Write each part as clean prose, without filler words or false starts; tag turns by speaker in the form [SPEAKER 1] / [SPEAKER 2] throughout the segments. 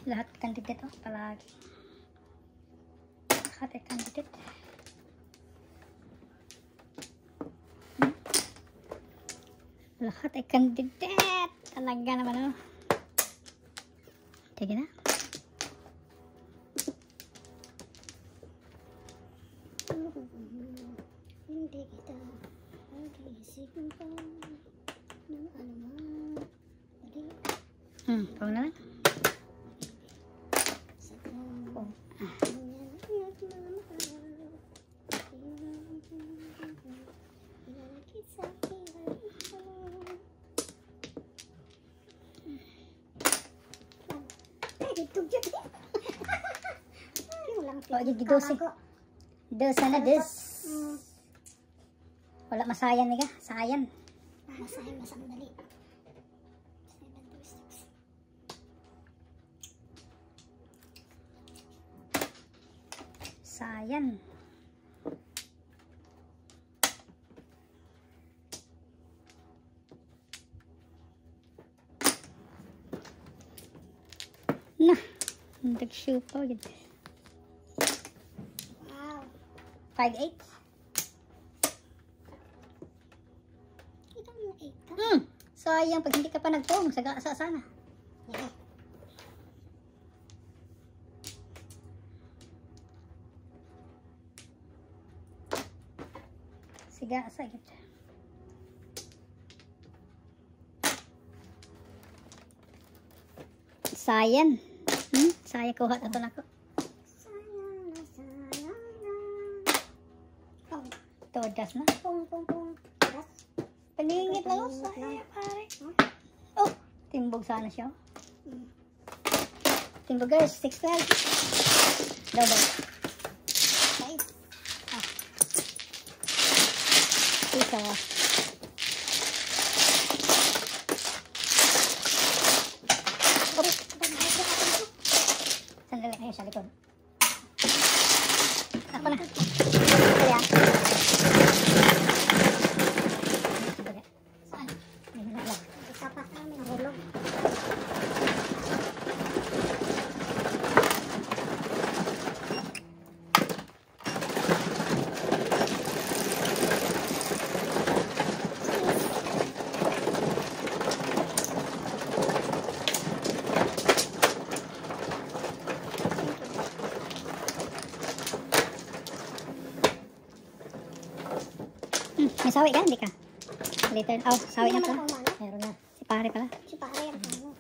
[SPEAKER 1] Lahat candidate palagi. Lahat candidate. Lahat candidate. Talaga naman Sige na.
[SPEAKER 2] Hindi kita mag-iisipin pa ng anuman.
[SPEAKER 1] Pao na lang. Dosa na des. Wala masayan ni ka. Sayan.
[SPEAKER 2] Masayan masang dali.
[SPEAKER 1] Sayan. Nah, nag-shoe pa gitu.
[SPEAKER 2] Wow.
[SPEAKER 1] 5-8.
[SPEAKER 2] Ito na 8 ka.
[SPEAKER 1] Sayang pag hindi ka pa nagtong sa sana.
[SPEAKER 2] Yeah.
[SPEAKER 1] Siga sa gitu. Sayan. Saya kuha ato nako.
[SPEAKER 2] Sayang na sayang na. Oh,
[SPEAKER 1] Todas na.
[SPEAKER 2] pong. Das.
[SPEAKER 1] Paningit lang saya pare. Oh, timbog sana siya. Timbog guys, 6-12. Double.
[SPEAKER 2] Guys.
[SPEAKER 1] Isa. Sandali, ayun sa likod. Ako na. Kaya.
[SPEAKER 2] Saan?
[SPEAKER 1] Ayun na lang.
[SPEAKER 2] Isa pa sa amin. Hulog.
[SPEAKER 1] May sawi ka? Hindi ka? Later. Oh, sawi na pala.
[SPEAKER 2] Ano?
[SPEAKER 1] Meron na. Si pare pala.
[SPEAKER 2] Si pare ang ano.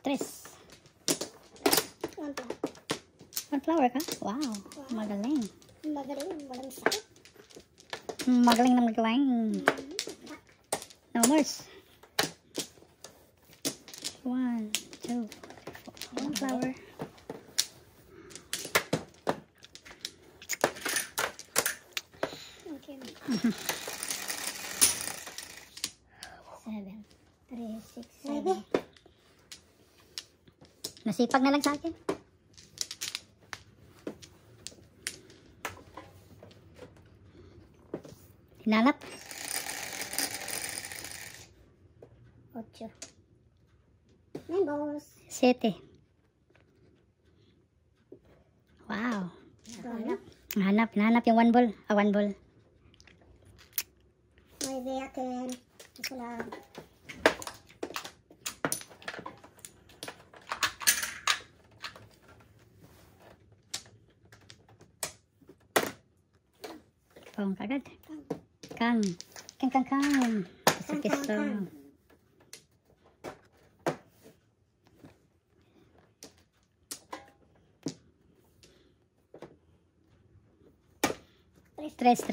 [SPEAKER 1] Tres.
[SPEAKER 2] One plus.
[SPEAKER 1] One flower ka? Wow. Magaling.
[SPEAKER 2] Magaling. Walang sakit.
[SPEAKER 1] Magaling na magaling. No more. 1, 2, 3, 4. One flower.
[SPEAKER 2] Okay.
[SPEAKER 1] 7, 3, 6,
[SPEAKER 2] 7.
[SPEAKER 1] 7. Nasipag na lang sa akin. Hinanap.
[SPEAKER 2] 8. Members.
[SPEAKER 1] 7. Wow.
[SPEAKER 2] Hanap.
[SPEAKER 1] Hinanap yung one ball. One ball.
[SPEAKER 2] May akin. Ito lang.
[SPEAKER 1] Pong kagad. Kang. Kang. Piso. Tres.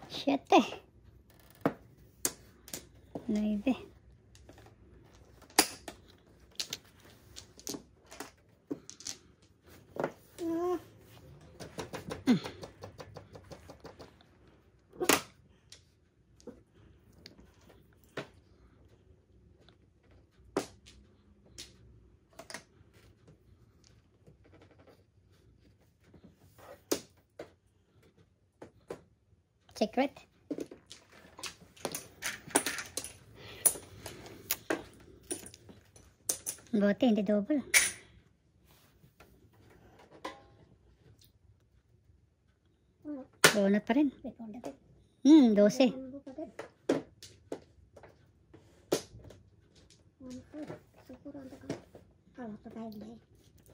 [SPEAKER 1] Siete. 9. Secret. Buti, hindi double. Donut pa rin. 12.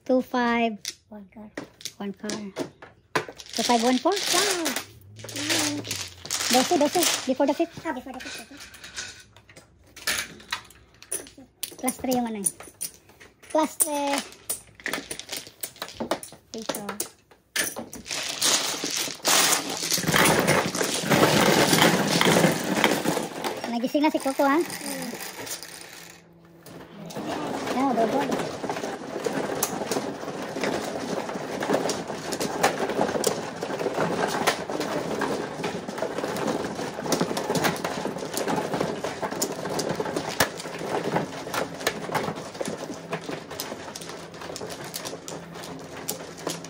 [SPEAKER 1] 2-5.
[SPEAKER 2] One car.
[SPEAKER 1] 1 car. 2-5-1-4. Wow. 12. Before the 5th.
[SPEAKER 2] Before the fifth.
[SPEAKER 1] Plus 3 yung ano eh. Plus 3. Dito. Nagising na si Coco ha? No, double.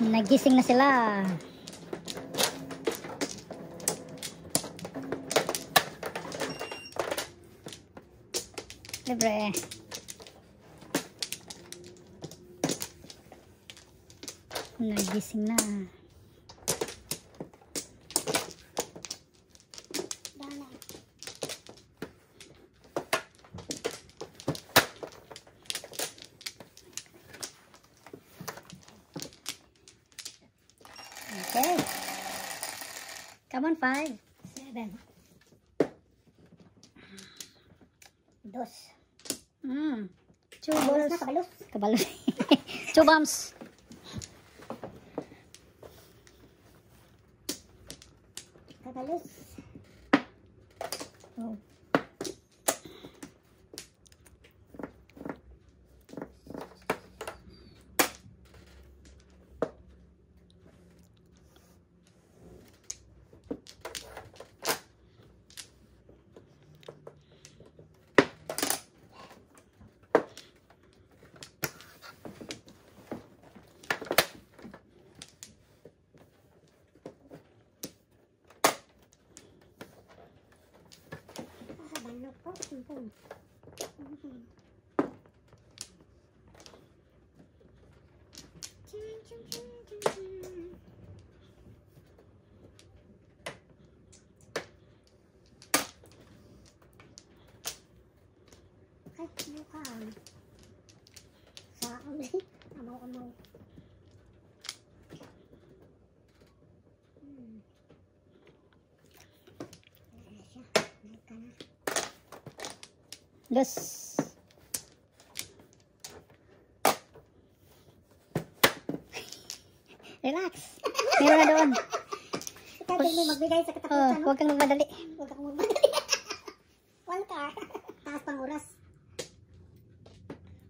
[SPEAKER 1] Nagising na sila. Libre. Nagising na.
[SPEAKER 2] Dala.
[SPEAKER 1] Okay. Come on, 5.
[SPEAKER 2] 7. 2.
[SPEAKER 1] 2 balls.
[SPEAKER 2] Kabalos.
[SPEAKER 1] Kabalos. 2 bombs.
[SPEAKER 2] Kabalos.
[SPEAKER 1] Oh.
[SPEAKER 2] Banok po. Ay, mukha. Sa akin. Amaw-amaw.
[SPEAKER 1] Yes. Relax. Meron na doon.
[SPEAKER 2] Ikaw din mo magbigay sa katapusan, no?
[SPEAKER 1] Huwag kang magmadali.
[SPEAKER 2] Huwag kang magmadali. One car. Taas pang oras.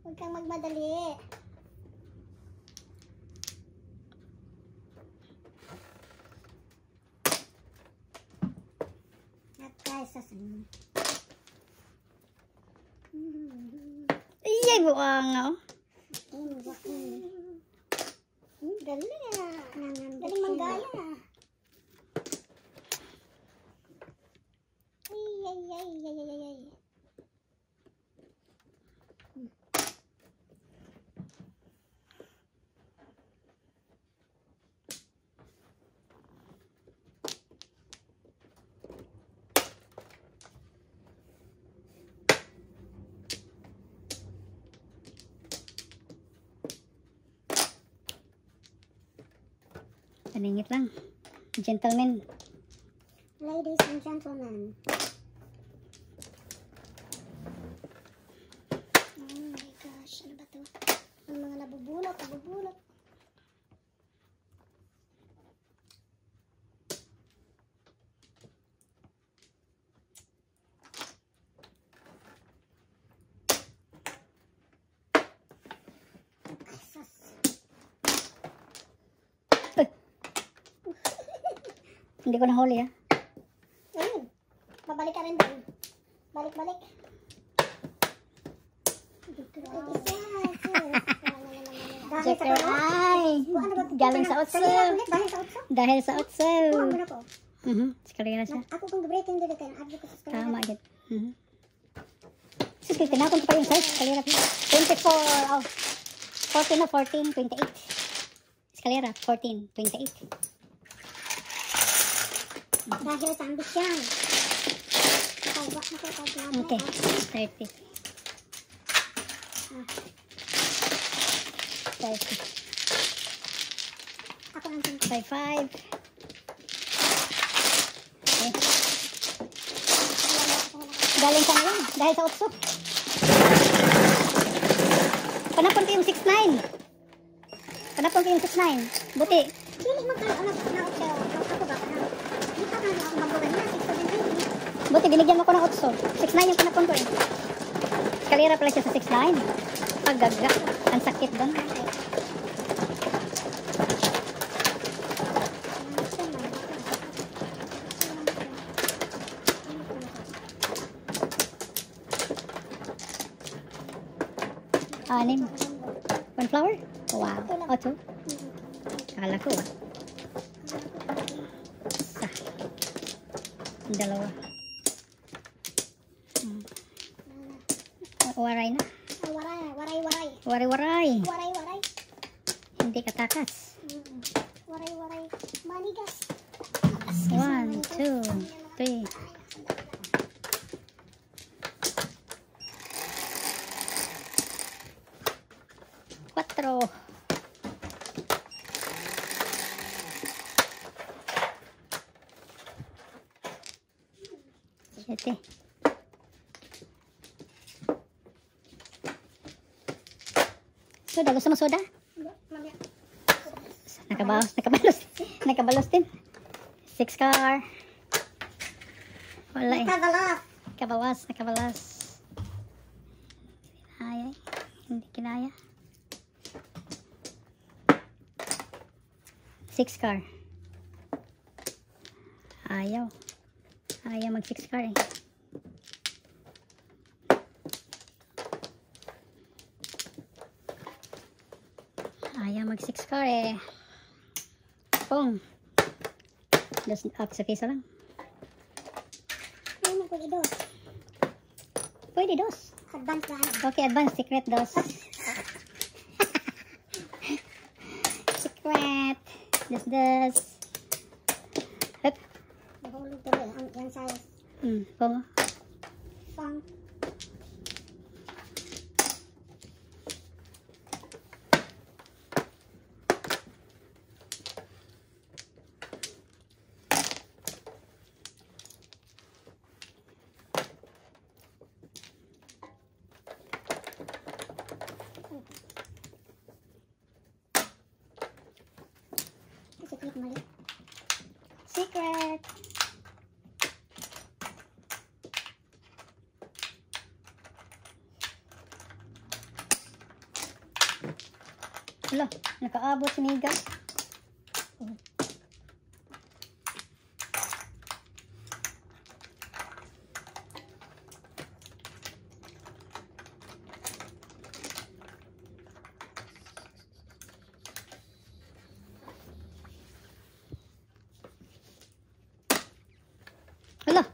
[SPEAKER 2] Huwag kang magmadali. At guys, sasanin.
[SPEAKER 1] Iyay, buwang oh.
[SPEAKER 2] Galing ah. Galing manggaya. Ay.
[SPEAKER 1] Paningit lang. Gentleman.
[SPEAKER 2] Ladies and gentlemen. Oh my gosh, ano ba to? Ang mga nabubulok.
[SPEAKER 1] Hindi ko nahuli ha.
[SPEAKER 2] Ayun. Babalik ka rin doon. Balik.
[SPEAKER 1] Check your eye. Galing sa otso. Dahil sa otso. Eskalera siya.
[SPEAKER 2] Ako kung breaking dito kayo, abdi ko sa eskalera.
[SPEAKER 1] Tama agad. Sige, tinapon ko pa yung size. Eskalera. 24, 14 na 14, 28. Eskalera, 14, 28.
[SPEAKER 2] Dahil sa ambisyon.
[SPEAKER 1] Okay, 30. 30.
[SPEAKER 2] Ako ang
[SPEAKER 1] 55. Okay. Galing ka na lang, dahil sa utso. Panapon ko yung 6'9". Panapon ko yung 6'9". Buti.
[SPEAKER 2] Dili mo kayo, anak, siya. Ako ba? Hindi ka nga ako mabugan na, 6'7".
[SPEAKER 1] Buti, binigyan mo ko ng utso. 6'9" yung panapon ko eh. Eskalera pala siya sa 6'9". Paggaga. Ang sakit doon. Anim. One flower? Wow. O, two. Kala ko ah. Isa. Dalawa. Waray na.
[SPEAKER 2] Waray.
[SPEAKER 1] Waray-waray.
[SPEAKER 2] Waray.
[SPEAKER 1] Hindi katakas.
[SPEAKER 2] Waray. Manigas.
[SPEAKER 1] 1, 2, 3. Quatro. Siete. Soda, gusto mo soda? Nakabalos din. 6 car. Wala eh. Nakabawas. Ay, hindi kinaya. 6 car. Ayaw mag 6 car eh. Ayaw mag 6 car eh. Pong. Sa piso lang.
[SPEAKER 2] Ay, pwede dos.
[SPEAKER 1] Pwede dos.
[SPEAKER 2] Advance na.
[SPEAKER 1] Okay, advance. Secret dos. Secret. Dos. Hup.
[SPEAKER 2] Nahulog tuloy. Yan size.
[SPEAKER 1] Pongo.
[SPEAKER 2] Pang. Secret mali.
[SPEAKER 1] Secret. Hala, nakaabot si Miga. Hala.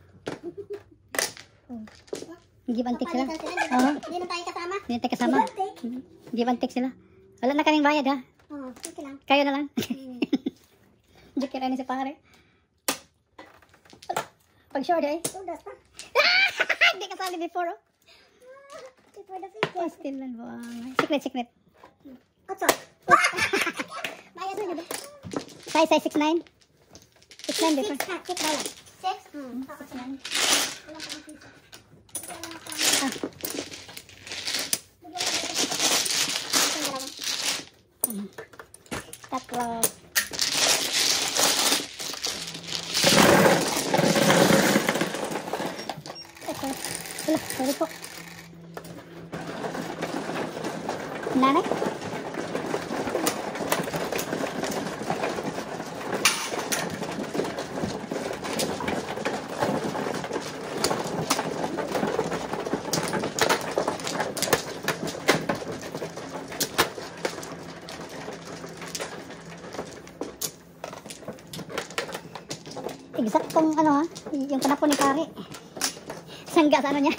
[SPEAKER 1] Give and take sila. Oo.
[SPEAKER 2] Hindi na tayo kasama.
[SPEAKER 1] Hindi tayo kasama. Give and take sila. Wala na kaming bayad ha.
[SPEAKER 2] Oo, okay lang.
[SPEAKER 1] Kayo na lang. Joke na ni si pare. Pag short eh.
[SPEAKER 2] Tudas pa.
[SPEAKER 1] Hindi kasali before oh.
[SPEAKER 2] For the future.
[SPEAKER 1] Still lang ba? Secret.
[SPEAKER 2] Otso. Bayad na.
[SPEAKER 1] Size 6'9". 6'9 before.
[SPEAKER 2] $6. 6? Wala pa ang piso.
[SPEAKER 1] Ah. Tatlo. Ito. Sorry po. Nanay? Exact po ni pare. Sangga sa ano niya.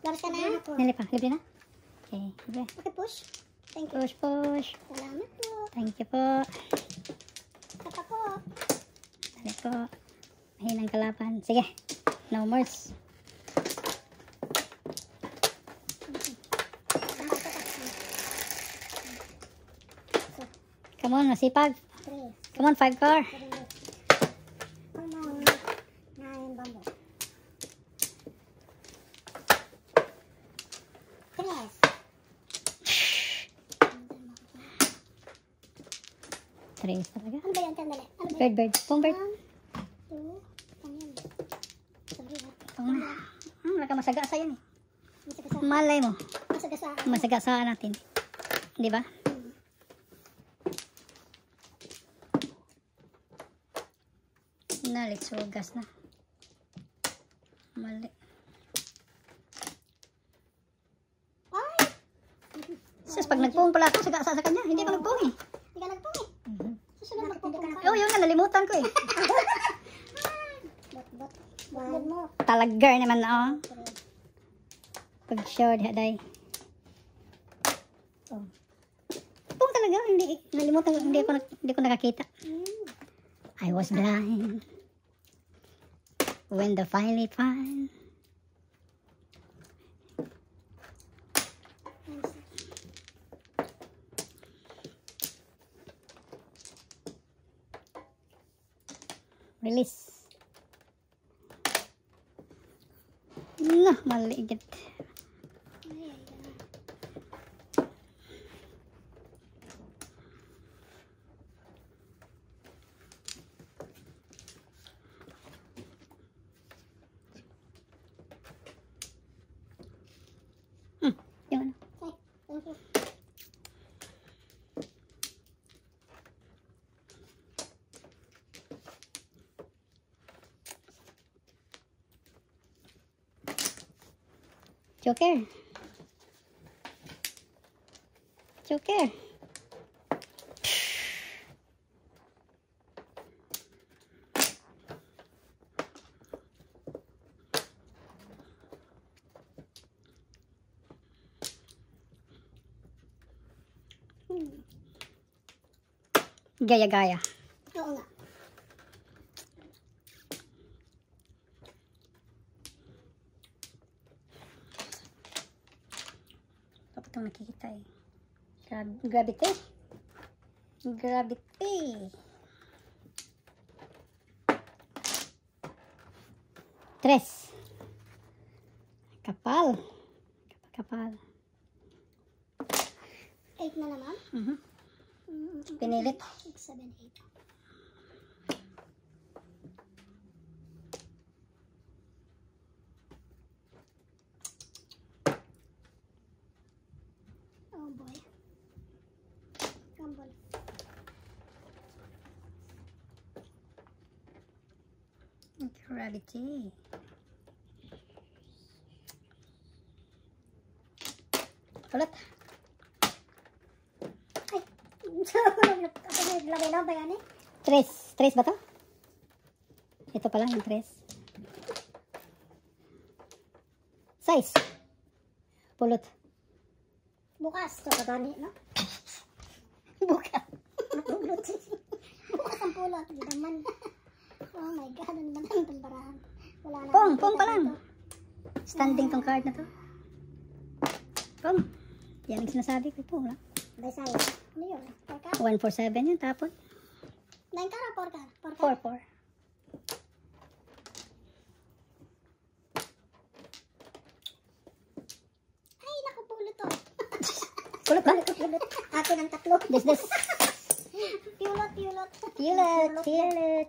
[SPEAKER 2] Laras ka na?
[SPEAKER 1] Nili pa. Libre na? Okay. Libre.
[SPEAKER 2] Okay, push. Thank you.
[SPEAKER 1] Push, push.
[SPEAKER 2] Salamat po.
[SPEAKER 1] Thank you po.
[SPEAKER 2] Kata po.
[SPEAKER 1] Dali po. Mahinang kalaban. Sige. No more. Come on, masipag.
[SPEAKER 2] 3.
[SPEAKER 1] Come on, 5 car.
[SPEAKER 2] 7. 8. 9. Bambo. 3.
[SPEAKER 1] 3 talaga.
[SPEAKER 2] Ano ba yan? Sandali. Ano ba yan?
[SPEAKER 1] Bird. Pong bird.
[SPEAKER 2] 1, 2. Ano yan? Sorry ha.
[SPEAKER 1] Pong na. Wala ka masagasa yan eh.
[SPEAKER 2] Masagasa.
[SPEAKER 1] Malay mo.
[SPEAKER 2] Masagasa.
[SPEAKER 1] Masagasaan natin. Di ba? Nalit sugas na. Mali.
[SPEAKER 2] Ay!
[SPEAKER 1] Sus, pag nagpong pala ako, sagasa sa kanya. Hindi ako nagpong eh.
[SPEAKER 2] Hindi ka nagpong eh. Susunod magpong ka.
[SPEAKER 1] Oo, yun nga, nalimutan ko eh.
[SPEAKER 2] Bot. 1 mo.
[SPEAKER 1] Talagar naman na oh.
[SPEAKER 2] 3.
[SPEAKER 1] Pag sure, haday. Oh. Pong talaga, hindi, nalimutan ko, hindi ko nakakita. I was blind. When the finally find. Release. Nah, maliit. Yun.
[SPEAKER 2] Okay. Thank you.
[SPEAKER 1] Joker. Joker. Gaya-gaya.
[SPEAKER 2] Oo nga.
[SPEAKER 1] Dapat itong nakikita eh. Gravity. Gravity. Tres. Kapal. Kapal.
[SPEAKER 2] 8 na naman.
[SPEAKER 1] Pinilit.
[SPEAKER 2] 6, 7, 8. Oh boy. Gamble.
[SPEAKER 1] Gravity. Ulit.
[SPEAKER 2] Ay! Ako naglagay lang ba yan eh?
[SPEAKER 1] Tres. Tres ba to? Ito pala yung tres. Size. Pulot.
[SPEAKER 2] Bukas. So, kagani, no?
[SPEAKER 1] Bukas.
[SPEAKER 2] Matulot. Bukas ang pulot. Hindi naman. Oh my God. Ano naman ang tambarahan? Wala na.
[SPEAKER 1] Pong pa lang. Standing tong card na to. Pong. Yan ang sinasabi ko. Pong lang.
[SPEAKER 2] Desay. Ano yun? 4 ka?
[SPEAKER 1] 147 yun. Tapon.
[SPEAKER 2] 9 ka o 4 ka? 4 ka?
[SPEAKER 1] 4.
[SPEAKER 2] Ay, naku, pulot to.
[SPEAKER 1] Pulot ba?
[SPEAKER 2] Pulot. Akin ang tatlo.
[SPEAKER 1] This.
[SPEAKER 2] Pulot.
[SPEAKER 1] Pulot.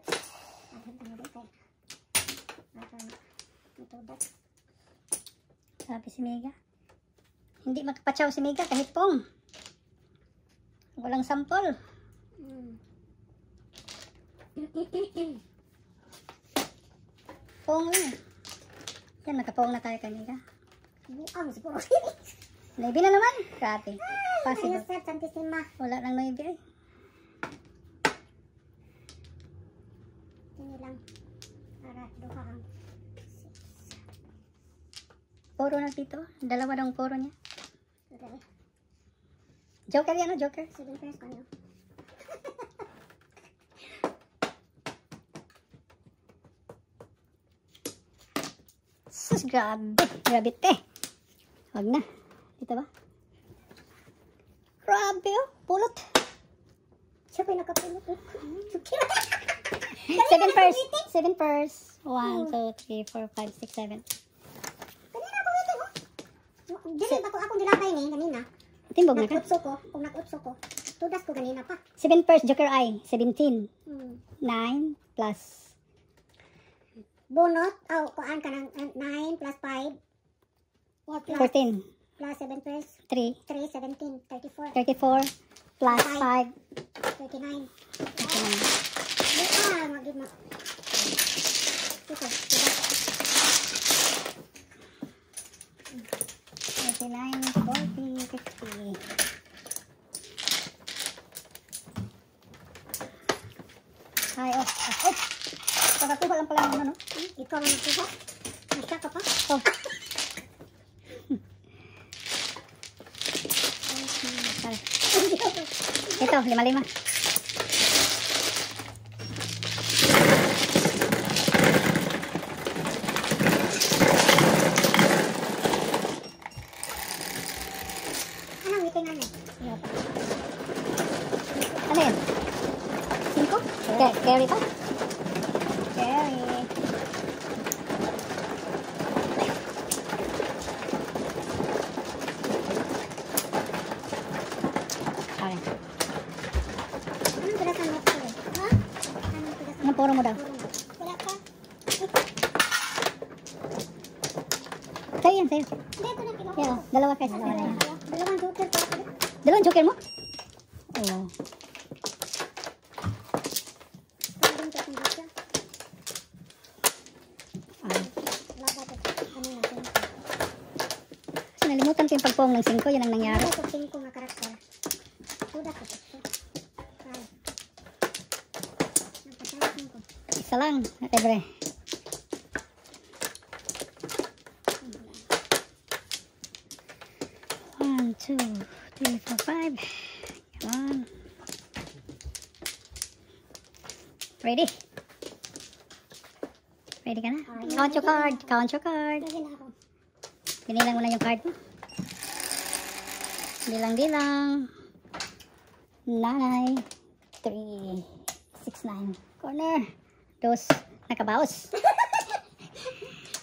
[SPEAKER 1] Sabi si Mega. Hindi makapatsaw si Mega kahit pong. Walang sampol. Pong lang. Yan, nakapong na tayo kay Mega.
[SPEAKER 2] Buang siguro.
[SPEAKER 1] 9 na naman. Grabe. Possible.
[SPEAKER 2] Ayos, Sir. Santissima.
[SPEAKER 1] Wala nang 9 ay.
[SPEAKER 2] Ini lang. Para duha ang
[SPEAKER 1] Puro na dito. Dalawa ng puro niya.
[SPEAKER 2] okay.
[SPEAKER 1] Joker yan, no? Joker.
[SPEAKER 2] 7 pairs ko niyo.
[SPEAKER 1] Sus, grabe. Grabe, te. Wag na. Dito ba? Grabe, oh. Pulot.
[SPEAKER 2] Siya pa yung nakapulot.
[SPEAKER 1] 7 pairs. 7 pairs. 1, 2, 3, 4, 5, 6, 7.
[SPEAKER 2] Kanina ako waiting, oh. Dili ba ko akong gilapay ni kanina?
[SPEAKER 1] Timbog na ka.
[SPEAKER 2] Nag-utso ko. Kung nag-utso ko. Tudas ko kanina pa.
[SPEAKER 1] 7 pairs, Joker eye. 17.
[SPEAKER 2] Hmm.
[SPEAKER 1] 9 plus.
[SPEAKER 2] Bunot. Oh, kuhaan ka ng 9 plus 5. Or plus
[SPEAKER 1] 14.
[SPEAKER 2] Plus 7 pairs.
[SPEAKER 1] 3.
[SPEAKER 2] 3, 17, 34,
[SPEAKER 1] 34. Plus 5.
[SPEAKER 2] 39.
[SPEAKER 1] 39.
[SPEAKER 2] Mag-give mo. Ito.
[SPEAKER 1] 39, 40, 50. Ay, oh. Oh. Pagkakuha lang pala naman, no?
[SPEAKER 2] Ikaw ang nagkuha. Nasya ka pa.
[SPEAKER 1] Oh. Ito, 5-5.
[SPEAKER 2] Anong meeting ano?
[SPEAKER 1] Ano yun? 5? Carry pa? Carry. Sorry.
[SPEAKER 2] Anong pirasan mo ito? Ha? Anong pirasan
[SPEAKER 1] Anong puro mo daw?
[SPEAKER 2] Wala pa.
[SPEAKER 1] Sa'yo yan, sa'yo.
[SPEAKER 2] Hindi, ito na kinuha.
[SPEAKER 1] Yeah, dalawa pairs. Dalawa na yan.
[SPEAKER 2] Dalawang joker pa ako.
[SPEAKER 1] Dalawang joker mo? Oo.
[SPEAKER 2] Pagdating ko kung joker.
[SPEAKER 1] Ah.
[SPEAKER 2] Wala ba ito? Ano na ito?
[SPEAKER 1] Kasi nalimutan ko yung pagpong ng 5. Yan ang nangyari.
[SPEAKER 2] Wala ko 5 nga karakter. Tuda ko ito. Ay. Napasayang ko.
[SPEAKER 1] Isa lang. Libre. One, 2, 3, 4, 5. Come on. Ready? Ready ka na? Count your card. Count your card.
[SPEAKER 2] Lagi na ako.
[SPEAKER 1] Binilang mo na yung card mo. Bilang-bilang. 9, 3, 6, 9. Corner. Dos. Nakabaos.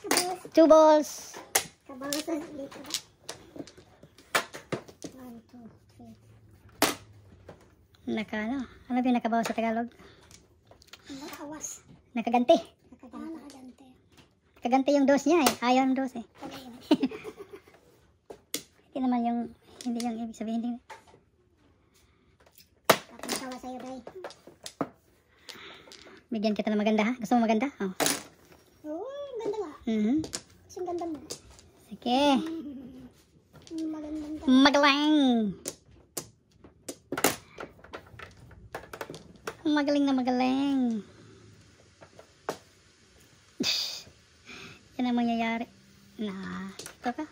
[SPEAKER 2] Kabawas.
[SPEAKER 1] 2 balls.
[SPEAKER 2] Kabawasan dito ba? 1, 2, 3.
[SPEAKER 1] Ano ba yung nakabawas sa Tagalog?
[SPEAKER 2] Nakawas.
[SPEAKER 1] Nakaganti.
[SPEAKER 2] Nakagante.
[SPEAKER 1] Nakaganti yung dos niya eh. Ayaw ng dos eh.
[SPEAKER 2] Pagayon.
[SPEAKER 1] Hindi naman yung, hindi yung ibig sabihin. Hindi.
[SPEAKER 2] Tapos tawa sa'yo, Day.
[SPEAKER 1] Bigyan kita ng maganda ha? Gusto mo maganda? Oh.
[SPEAKER 2] Oo, ang ganda nga. Kasing ganda mo.
[SPEAKER 1] Sige.
[SPEAKER 2] Magandang ka.
[SPEAKER 1] Magaling. Magaling na magaling. Yan ang mangyayari. Ito ka?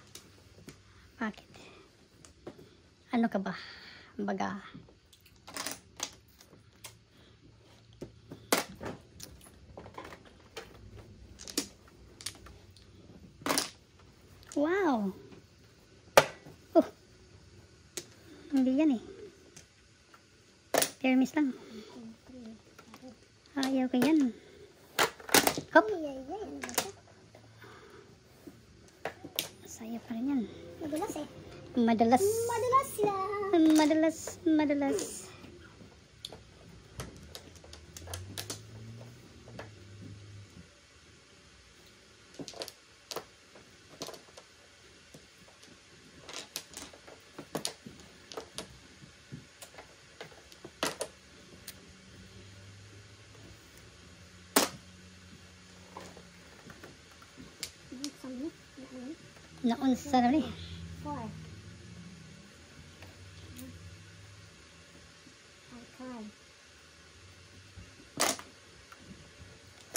[SPEAKER 1] Bakit? Ano ka ba? Baga. Wow. Hindi yan eh. Termis lang. Ayaw ko yan. Hop.
[SPEAKER 2] Ay, ay, ay. Ano ba ito?
[SPEAKER 1] Masaya pa rin yan.
[SPEAKER 2] Madulas eh.
[SPEAKER 1] Madalas.
[SPEAKER 2] Madulas lang.
[SPEAKER 1] Madalas. Madalas.
[SPEAKER 2] Saan mo?
[SPEAKER 1] Naon sa naman eh.
[SPEAKER 2] 4.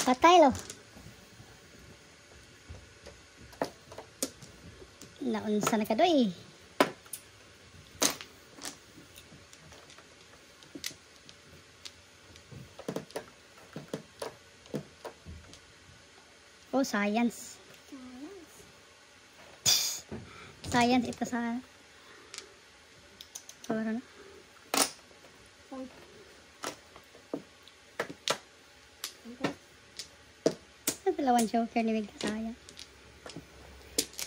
[SPEAKER 1] Patay lo. Naunsa na kadoy. Oh, science. Science ito sa ano? Dalawang joker ni Wig sayang.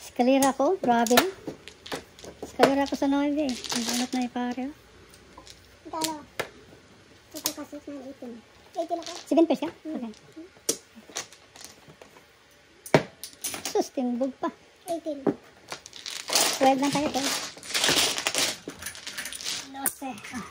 [SPEAKER 1] Eskalera ko, grabe na. Eskalera ko sa 9 eh. Ang bunot na ipare.
[SPEAKER 2] Dalo. Ito kasi 18. 18 ako.
[SPEAKER 1] 7 pesos ka? Okay. Sus, timbog pa.
[SPEAKER 2] 18.
[SPEAKER 1] 12 lang tayo, 12. 12. Ah.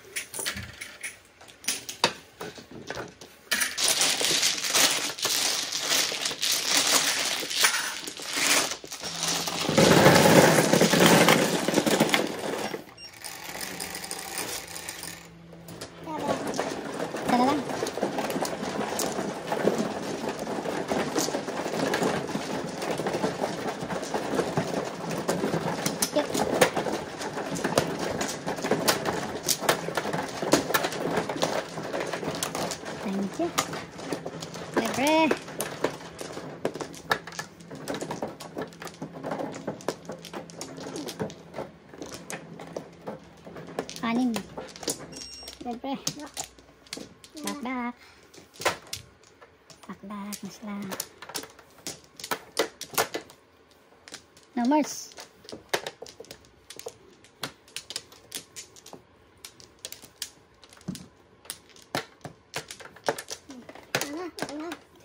[SPEAKER 1] Isa na lang. Yep. Thank you. Libre. Anim. Libre. Back. Back. Mas lang. No more.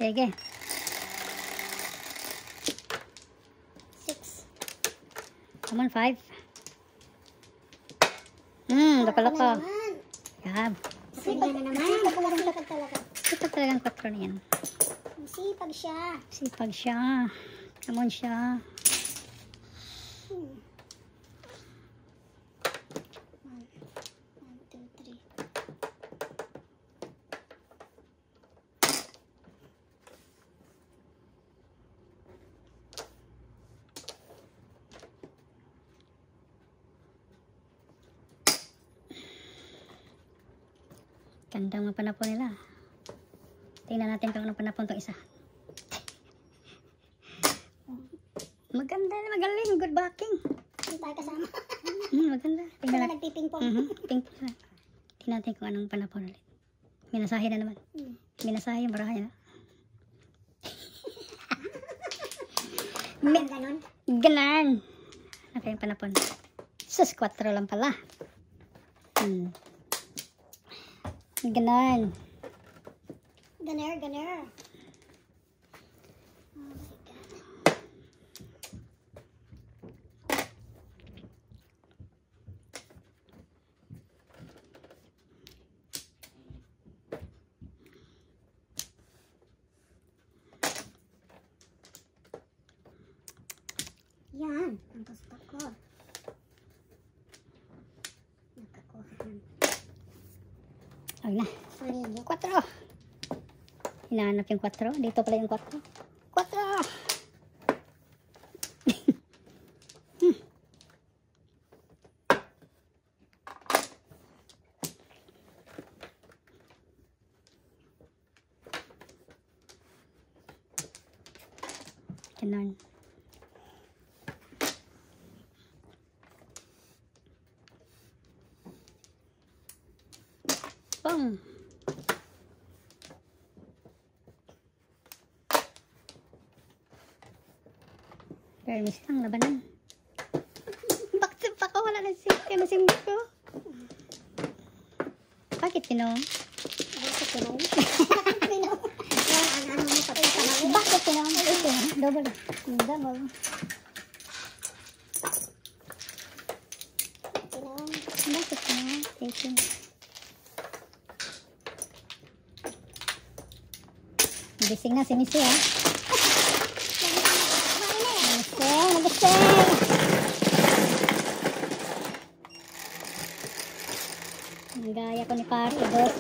[SPEAKER 1] Sige.
[SPEAKER 2] 6.
[SPEAKER 1] Come on, 5. Loko-loko. Yab.
[SPEAKER 2] Sipag na naman. Sipag talaga.
[SPEAKER 1] Sipag talagang 4 na yan.
[SPEAKER 2] Sipag siya.
[SPEAKER 1] Sipag siya. Come on siya.
[SPEAKER 2] 1, 2, 3.
[SPEAKER 1] Gandang mga panapon nila. Tingnan natin kung anong panapon itong isa. Maganda na, magaling. Good backing.
[SPEAKER 2] Hindi tayo kasama.
[SPEAKER 1] Maganda. Tingnan
[SPEAKER 2] Sila
[SPEAKER 1] natin.
[SPEAKER 2] nagpipingpong.
[SPEAKER 1] Ping-pong na. Tingnan natin kung anong panapon ulit. Minasahe na naman. Minasahe yung baraha niya.
[SPEAKER 2] Ganon.
[SPEAKER 1] Ganan. Ano kayong panapon? Sus, 4 lang pala. Ganon.
[SPEAKER 2] Ganer. Oh my God. Yan. Ang gusto ko. Nakakuha yan.
[SPEAKER 1] Huwag na. Yung 4. Hinahanap yung 4. Dito pala yung 4. 4! Ganon. Boom! Permis lang, labanan. Bakit pa ko? Wala na sim ko. Bakit pinom?
[SPEAKER 2] Bakit pinom? Ano mo patay sa mga.
[SPEAKER 1] Bakit pinom? Double.
[SPEAKER 2] Pinom.
[SPEAKER 1] Bakit pinom? Taking. Gising na si Missy ha. Nagising. Ang gaya ko ni Pari, dos.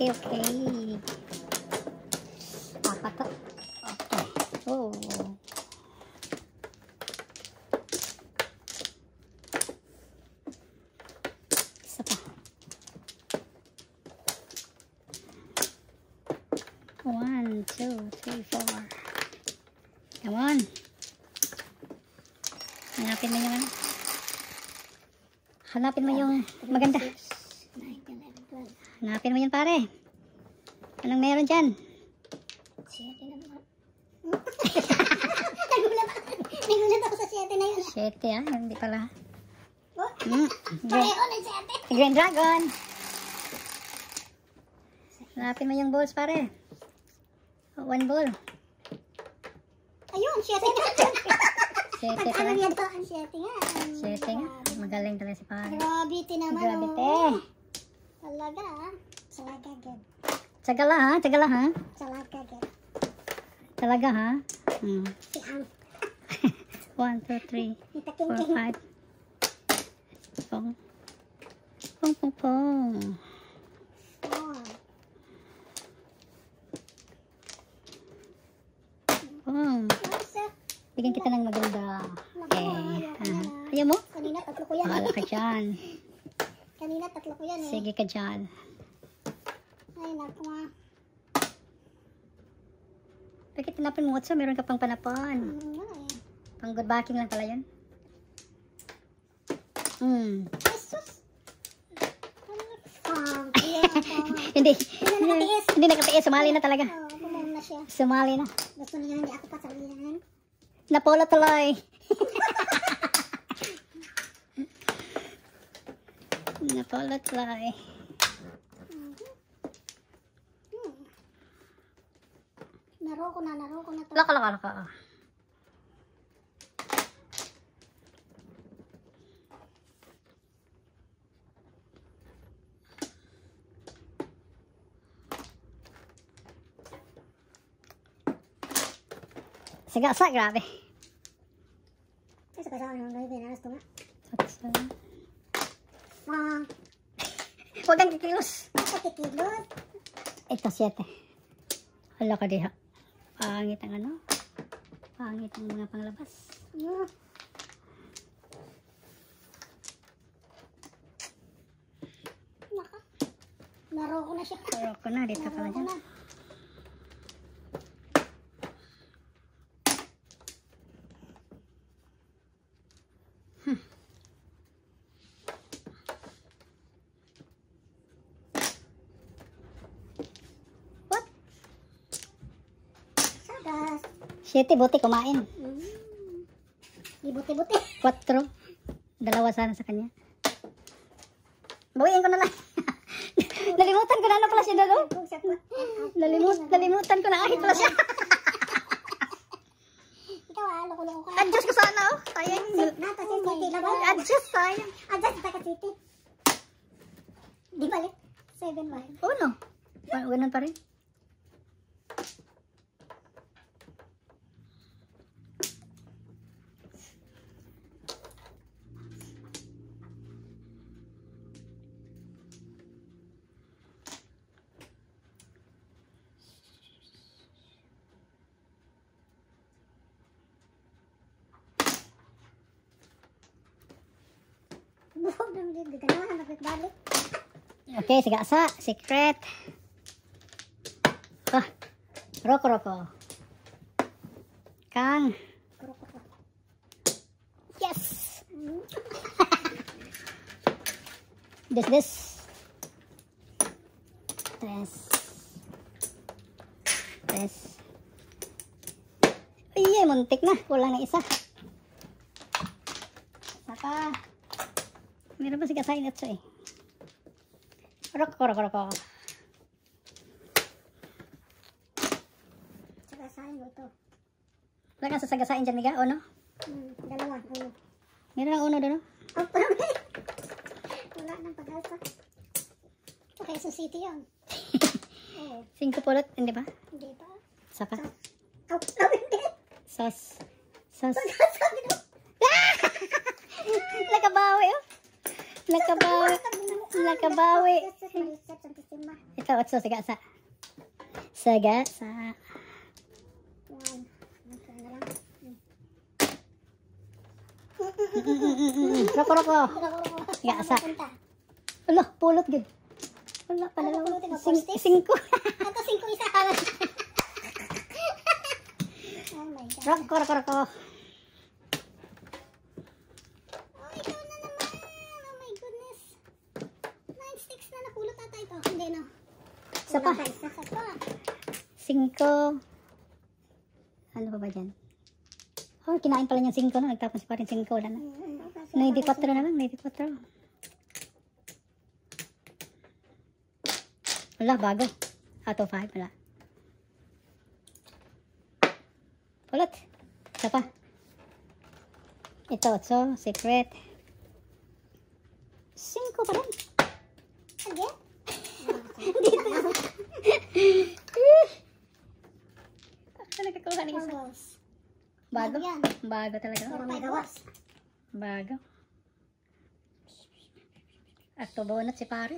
[SPEAKER 1] Okay, okay. Apat to. Okay. Oh. Isa pa. 1, 2, 3, 4. Come on. Hanapin mo yung ano. Hanapin mo yung maganda.
[SPEAKER 2] 9, 11, 12.
[SPEAKER 1] Hanapin mo yun, pare. Anong meron dyan?
[SPEAKER 2] 7 na naman. Nagulat ako sa 7 na yun.
[SPEAKER 1] 7 ah, hindi pala.
[SPEAKER 2] Oh,
[SPEAKER 1] Mm.
[SPEAKER 2] pareho ng 7.
[SPEAKER 1] Green Dragon. Hanapin mo yung balls, pare. 1 ball.
[SPEAKER 2] Ayun, 7 na.
[SPEAKER 1] 7
[SPEAKER 2] Ano
[SPEAKER 1] pala.
[SPEAKER 2] yan to? Ang 7 nga.
[SPEAKER 1] 7 nga. Magaling talaga si pare.
[SPEAKER 2] Gravity naman.
[SPEAKER 1] Gravity.
[SPEAKER 2] Oh. Talaga ah. Talaga ged.
[SPEAKER 1] Tsagala ha, tsagala ha.
[SPEAKER 2] Talaga ged.
[SPEAKER 1] Talaga ha. Hmm.
[SPEAKER 2] Si Ang.
[SPEAKER 1] 1, 2, 3,
[SPEAKER 2] Ni
[SPEAKER 1] 4,
[SPEAKER 2] Taking
[SPEAKER 1] 5. Pong. Pong, pong, pong.
[SPEAKER 2] Oh.
[SPEAKER 1] Pong.
[SPEAKER 2] Nasa.
[SPEAKER 1] Bigyan kita ng maganda. Ayaw mo?
[SPEAKER 2] Kanina 3 ko yan.
[SPEAKER 1] Bahala ka dyan.
[SPEAKER 2] Kanina 3 ko yan eh.
[SPEAKER 1] Sige ka dyan.
[SPEAKER 2] Ay naku ah.
[SPEAKER 1] Bakit tinapin mo sa meron ka pang panapan?
[SPEAKER 2] Ano nga eh.
[SPEAKER 1] Pang good backing lang pala yan. Hmm.
[SPEAKER 2] Ay sus.
[SPEAKER 1] Hindi.
[SPEAKER 2] Hindi na nakatiis.
[SPEAKER 1] Hindi nakatiis. Sumali na talaga.
[SPEAKER 2] Oh, bumong na siya.
[SPEAKER 1] Sumali na.
[SPEAKER 2] Gusto niya hindi ako pasalihan.
[SPEAKER 1] Napolo tuloy. Napolo tuloy.
[SPEAKER 2] Naro ko na to.
[SPEAKER 1] Laka, laka, laka. Sagasa, grabe.
[SPEAKER 2] Ay, sa kasama ng baby, naras ko nga.
[SPEAKER 1] Sagasa.
[SPEAKER 2] Huwag
[SPEAKER 1] Huwag kang kikilos.
[SPEAKER 2] kikilos.
[SPEAKER 1] Ito, 7. Hala ka diha. Pangit ang ano. Pangit ang mga panglabas.
[SPEAKER 2] Naka. Naro ko na siya.
[SPEAKER 1] Pero ko na, dito ka na dyan. What?
[SPEAKER 2] Sagas.
[SPEAKER 1] 7, buti kumain.
[SPEAKER 2] Ibuti-buti.
[SPEAKER 1] 4. Dalawa sana sa kanya. Bawiin ko na lang. Nalimutan ko na ano pala siya doon. Nalimutan ko na ahit pala siya.
[SPEAKER 2] Ikaw ah, loko-loko ka.
[SPEAKER 1] Adjust ko sana oh. Sayang.
[SPEAKER 2] Nata si City lang.
[SPEAKER 1] Adjust sayang.
[SPEAKER 2] Adjust ka City. Di balik. 7 ba?
[SPEAKER 1] Oh no. Ganun pa rin.
[SPEAKER 2] Buhog ng hindi ka naman balik.
[SPEAKER 1] Okay, sige asa. Secret. Ah. Roko, roko. Kang. Yes. This. Tres. Ay, muntik na. Kulang na isa. Saka. Meron pa si kasain ito eh. Roko.
[SPEAKER 2] Sagasain mo ito.
[SPEAKER 1] Wala kang sasagasain dyan, Miga? Uno?
[SPEAKER 2] Dalawa. Ano?
[SPEAKER 1] Meron ang uno doon, no?
[SPEAKER 2] Oh, parang wala nang pag-alsa. Ito kaya sa city yan. Oo.
[SPEAKER 1] 5 pulot, hindi ba?
[SPEAKER 2] Hindi pa.
[SPEAKER 1] Saka.
[SPEAKER 2] Oh, hindi.
[SPEAKER 1] Sos.
[SPEAKER 2] Sabi mo.
[SPEAKER 1] Nakabawi, oh. Nakabawi. Ikaw, 8, sagasa. Sagasa.
[SPEAKER 2] Yan. Okay na lang.
[SPEAKER 1] Roko. Sagasa.
[SPEAKER 2] Punta.
[SPEAKER 1] Ala, pulot gid. Wala pala
[SPEAKER 2] Ano,
[SPEAKER 1] lang.
[SPEAKER 2] pulutin mo, 4 sticks?
[SPEAKER 1] 5.
[SPEAKER 2] Ato 5 isa. Oh my God.
[SPEAKER 1] Roko.
[SPEAKER 2] Oh, ikaw na naman. Oh my goodness. 9 sticks na napulot ata ito. Hindi no.
[SPEAKER 1] Isa pa.
[SPEAKER 2] Isa pa.
[SPEAKER 1] 5. Ano pa ba dyan? Oh, kinain pala niyang 5 no. Nagtapon si parin 5. Wala na. 94 na lang. 94. Wala, bago. Out of 5. Wala. Ulit. Isa pa. Ito, 8. Secret. 5 pa rin.
[SPEAKER 2] Again?
[SPEAKER 1] Ano nagkakuha ng isa?
[SPEAKER 2] Bubbles.
[SPEAKER 1] Bago?
[SPEAKER 2] Yan.
[SPEAKER 1] Bago talaga.
[SPEAKER 2] Puro may gawas.
[SPEAKER 1] Bago. At tubonat si pare.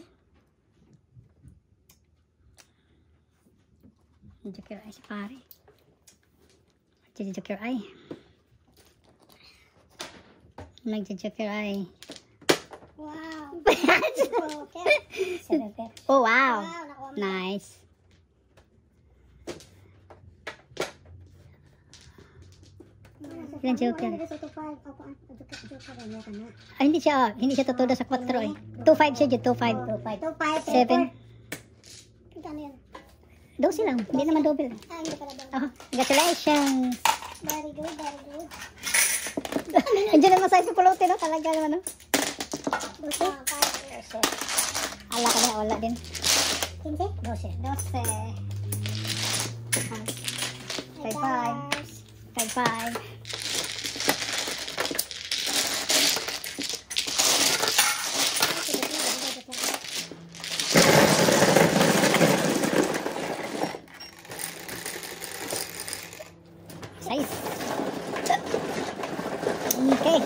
[SPEAKER 1] Joker eye si pare. Joker eye. Nag-joker eye.
[SPEAKER 2] Wow. Okay.
[SPEAKER 1] Oh, wow.
[SPEAKER 2] Wow, nakuha mo.
[SPEAKER 1] Nice. Ilang joker? Ah, hindi siya totoo sa 4 eh. 2-5 siya dyan, 2-5.
[SPEAKER 2] 2, 5,
[SPEAKER 1] 7.
[SPEAKER 2] Kano yan?
[SPEAKER 1] 12 lang, hindi naman double.
[SPEAKER 2] Ah, hindi pala doon.
[SPEAKER 1] Oh, congratulations.
[SPEAKER 2] Very good, very good.
[SPEAKER 1] Andiyan naman sa pulutin, no? Talaga naman, no?
[SPEAKER 2] 12, 5,
[SPEAKER 1] Ala ka na, wala din.
[SPEAKER 2] 15,
[SPEAKER 1] 12.
[SPEAKER 2] 12.
[SPEAKER 1] 5-5. 5-5. Size. Okay.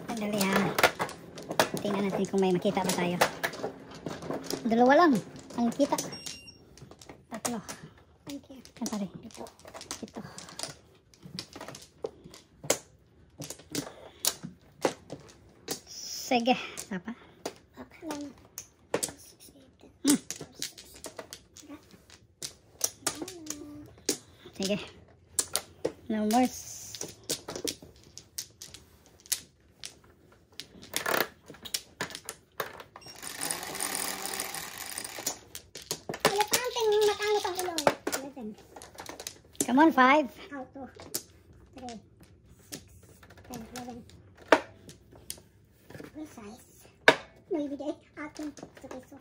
[SPEAKER 1] Sandali ha. Tingnan natin kung may makita ba tayo. 2 lang ang kita. 3.
[SPEAKER 2] Thank you.
[SPEAKER 1] Yan pare. Ito. Sige. Apa?
[SPEAKER 2] Okay lang. 6, 8, 10.
[SPEAKER 1] Sige. No more.
[SPEAKER 2] Elephanteng matangot ang ilong. 11.
[SPEAKER 1] Come on, 5.
[SPEAKER 2] Out, 2, 3, 6, 10, 11. Precise. May bigay. Atin. Sa peso.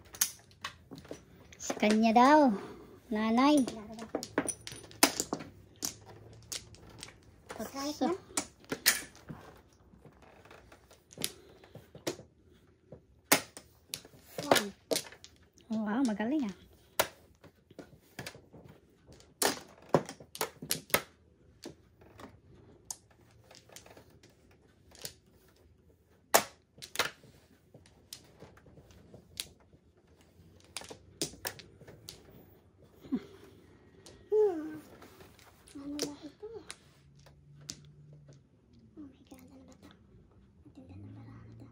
[SPEAKER 1] Sa kanya daw. Nanay.
[SPEAKER 2] Precise
[SPEAKER 1] So,
[SPEAKER 2] na.
[SPEAKER 1] wow, magaling ah.
[SPEAKER 2] Ano ba ito? Oh my God, ano ba ito? Matinda ng barang ito.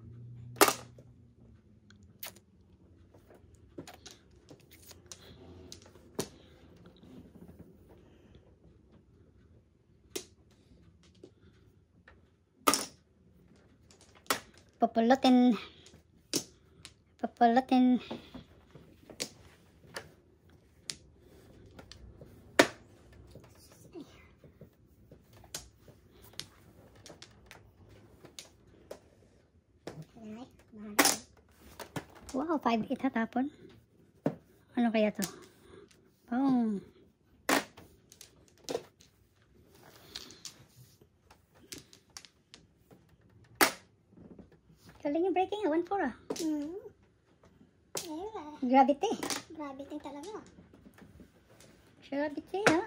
[SPEAKER 1] Papulutin.
[SPEAKER 2] Alright, mahal.
[SPEAKER 1] Wow, 5-8 hatapon. Ano kaya to? Boom. Galing yung breaking ah, 1-4 ah.
[SPEAKER 2] sa'yo eh.
[SPEAKER 1] Gravity.
[SPEAKER 2] Gravity talaga.
[SPEAKER 1] Gravity, ha?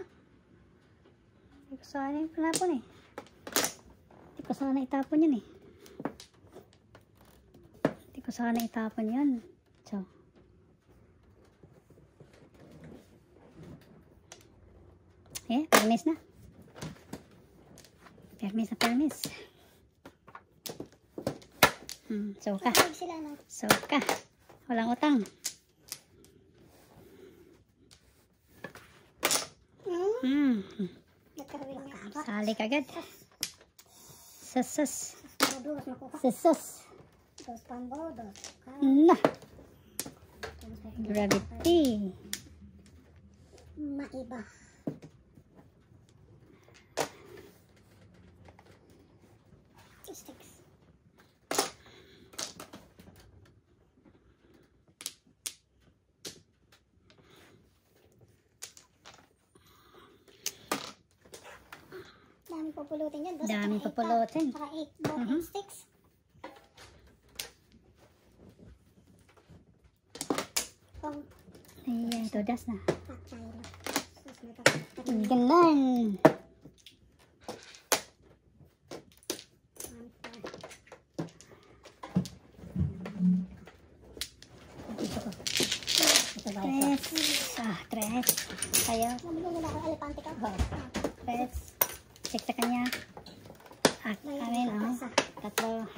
[SPEAKER 1] Hindi ko sana yung panapon eh. Hindi ko sana itapon yun eh. Hindi ko sana itapon yun. So. Eh, permis na. Permis na permis. Suka.
[SPEAKER 2] Tawag sila no?
[SPEAKER 1] Suka. Walang utang.
[SPEAKER 2] Nagkaroon na ako.
[SPEAKER 1] Salik agad. Sus.
[SPEAKER 2] Para dos makuha.
[SPEAKER 1] Sus.
[SPEAKER 2] Dos pambo, dos.
[SPEAKER 1] Na. Gravity.
[SPEAKER 2] Maiba. Two sticks. Daming pupulutin yan.
[SPEAKER 1] Daming pupulutin.
[SPEAKER 2] Saka 8 sticks. Pang
[SPEAKER 1] Ayan, todas na.
[SPEAKER 2] patay na. Sus, nakakatarin.
[SPEAKER 1] Ganon. Tres. Tres. Tayo.
[SPEAKER 2] Nabili nila ako elepante ka.
[SPEAKER 1] Tres. Check sa kanya. Amin, oh. Tatlo.